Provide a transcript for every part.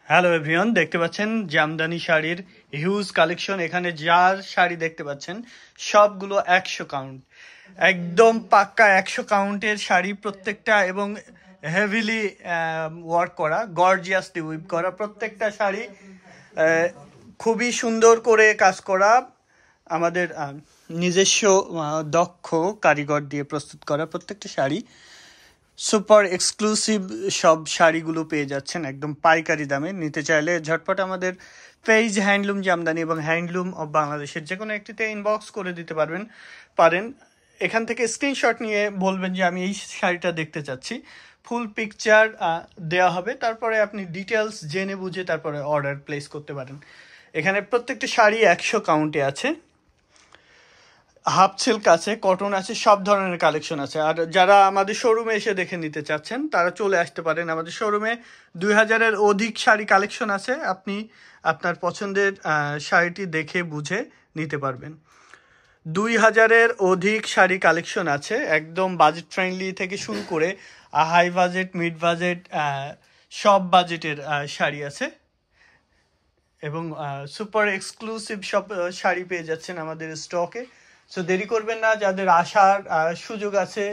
Hello everyone, দেখতে পাচ্ছেন জামদানি শাড়ির হিউজ কালেকশন। এখানে যার শাড়ি দেখতে পাচ্ছেন সবগুলো 100 কাউন্ট, একদম পাক্কা 100 কাউন্টের শাড়ি প্রত্যেকটা, এবং হেভিলি ওয়ার্ক করা, গর্জিয়াসলি উইভ করা প্রত্যেকটা শাড়ি, খুবই সুন্দর করে কাজ করা, আমাদের নিজস্ব দক্ষ কারিগর দিয়ে প্রস্তুত করা প্রত্যেকটা শাড়ি। সুপার এক্সক্লুসিভ সব শাড়িগুলো পেয়ে যাচ্ছেন একদম পাইকারি দামে। নিতে চাইলে ঝটপট আমাদের পেজ হ্যান্ডলুম জামদানি এবং হ্যান্ডলুম অফ বাংলাদেশের যে কোনো একটিতে ইনবক্স করে দিতে পারেন। এখান থেকে স্ক্রিনশট নিয়ে বলবেন যে আমি এই শাড়িটা দেখতে চাচ্ছি, ফুল পিকচার দেওয়া হবে, তারপরে আপনি ডিটেলস জেনে বুঝে তারপরে অর্ডার প্লেস করতে পারেন। এখানে প্রত্যেকটা শাড়ি 100 কাউন্টে আছে, হাফ সিল্ক আছে, কটন আছে, সব ধরনের কালেকশন আছে। আর যারা আমাদের শোরুমে এসে দেখে নিতে চাচ্ছেন তারা চলে আসতে পারেন। আমাদের শোরুমে 2000-এর অধিক শাড়ি কালেকশন আছে, আপনি আপনার পছন্দের শাড়িটি দেখে বুঝে নিতে পারবেন। 2000-এর অধিক শাড়ি কালেকশন আছে, একদম বাজেট ফ্রেন্ডলি থেকে শুরু করে হাই বাজেট, মিড বাজেট, সব বাজেটের শাড়ি আছে, এবং সুপার এক্সক্লুসিভ সব শাড়ি পেয়ে যাচ্ছেন আমাদের স্টকে। সো দেরি করবেন না, যাদের আসার সুযোগ আছে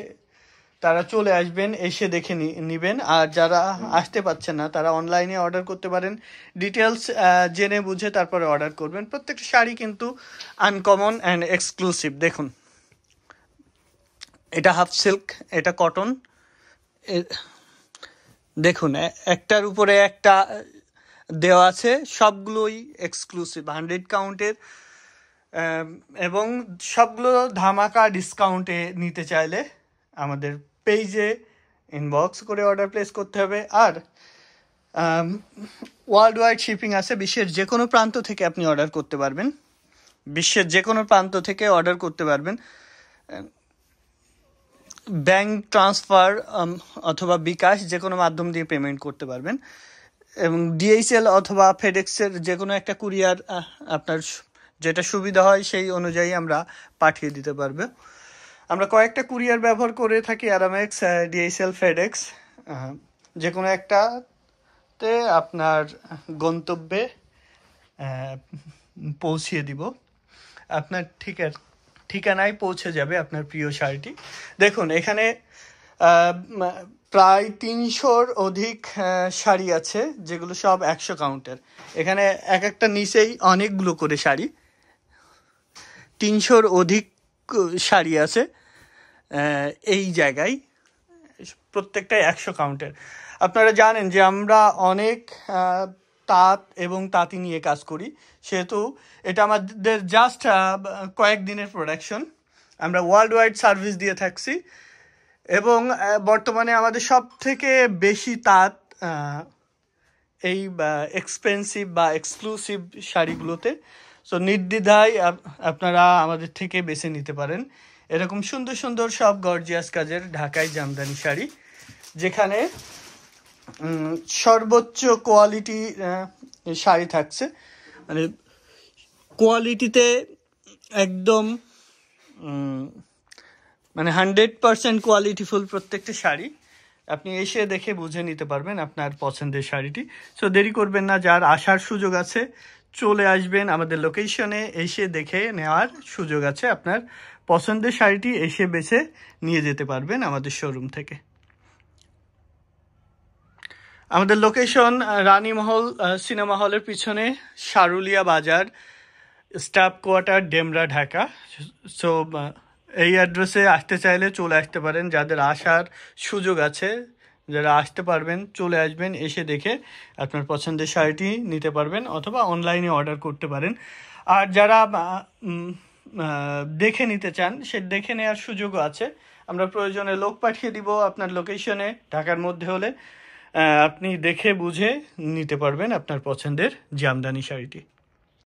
তারা চলে আসবেন, এসে দেখে নেবেন। আর যারা আসতে পারছেন না তারা অনলাইনে অর্ডার করতে পারেন, ডিটেলস জেনে বুঝে তারপরে অর্ডার করবেন। প্রত্যেকটা শাড়ি কিন্তু আনকমন অ্যান্ড এক্সক্লুসিভ। দেখুন, এটা হাফ সিল্ক, এটা কটন, দেখুন একটার উপরে একটা দেওয়া আছে, সবগুলোই এক্সক্লুসিভ 100 কাউন্টের, এবং সবগুলো ধামাকা ডিসকাউন্টে নিতে চাইলে আমাদের পেজে ইনবক্স করে অর্ডার প্লেস করতে হবে। আর ওয়ার্ল্ড ওয়াইড শিপিং আছে, বিশ্বের যে কোনো প্রান্ত থেকে আপনি অর্ডার করতে পারবেন, বিশ্বের যে কোনো প্রান্ত থেকে অর্ডার করতে পারবেন। ব্যাংক ট্রান্সফার অথবা বিকাশ যে কোনো মাধ্যম দিয়ে পেমেন্ট করতে পারবেন, এবং ডিএইচএল অথবা ফেডেক্সের যে কোনো একটা কুরিয়ার আপনার যেটা সুবিধা হয় সেই অনুযায়ী আমরা পাঠিয়ে দিতে পারবে। আমরা কয়েকটা কুরিয়ার ব্যবহার করে থাকি, আরামেক্স, ডিএইচএল, ফেডেক্স, যে কোনো একটাতে আপনার গন্তব্যে পৌঁছিয়ে দিব, আপনার ঠিকানায় পৌঁছে যাবে আপনার প্রিয় শাড়িটি। দেখুন, এখানে প্রায় 300-র অধিক শাড়ি আছে, যেগুলো সব 100 কাউন্টের। এখানে এক একটা নিচেই অনেকগুলো করে শাড়ি, 300-র অধিক শাড়ি আছে এই জায়গায়, প্রত্যেকটাই 100 কাউন্টের। আপনারা জানেন যে আমরা অনেক তাঁত এবং তাঁতি নিয়ে কাজ করি, সেহেতু এটা আমাদের জাস্ট কয়েকদিনের প্রোডাকশন। আমরা ওয়ার্ল্ড ওয়াইড সার্ভিস দিয়ে থাকছি, এবং বর্তমানে আমাদের সব থেকে বেশি তাঁত এই এক্সপেন্সিভ বা এক্সক্লুসিভ শাড়িগুলোতে। সো নির্দ্বিধায় আপনারা আমাদের থেকে বেছে নিতে পারেন এরকম সুন্দর সুন্দর সব গর্জিয়াস কাজের ঢাকাই জামদানি শাড়ি, যেখানে সর্বোচ্চ কোয়ালিটি শাড়ি থাকছে, মানে কোয়ালিটিতে একদম মানে 100% কোয়ালিটিফুল প্রত্যেকটা শাড়ি। আপনি এসে দেখে বুঝে নিতে পারবেন আপনার পছন্দের শাড়িটি। সো দেরি করবেন না, যার আসার সুযোগ আছে চলে আসবেন আমাদের লোকেশনে, এসে দেখে নেওয়ার সুযোগ আছে। আপনার পছন্দের শাড়িটি এসে বেছে নিয়ে যেতে পারবেন আমাদের শোরুম থেকে। আমাদের লোকেশন রানীমহল সিনেমা হলের পিছনে, সারুলিয়া বাজার, staff quarter, Demra, Dhaka. So এই অ্যাড্রেসে আসতে চাইলে চলে আসতে পারেন। যাদের আসার সুযোগ আছে, যারা আসতে পারবেন চলে আসবেন, এসে দেখে আপনার পছন্দের শাড়িটি নিতে পারবেন, অথবা অনলাইনে অর্ডার করতে পারেন। আর যারা দেখে নিতে চান, সে দেখে নেওয়ার সুযোগও আছে, আমরা প্রয়োজনে লোক পাঠিয়ে দিব আপনার লোকেশনে, ঢাকার মধ্যে হলে আপনি দেখে বুঝে নিতে পারবেন আপনার পছন্দের জামদানি শাড়িটি।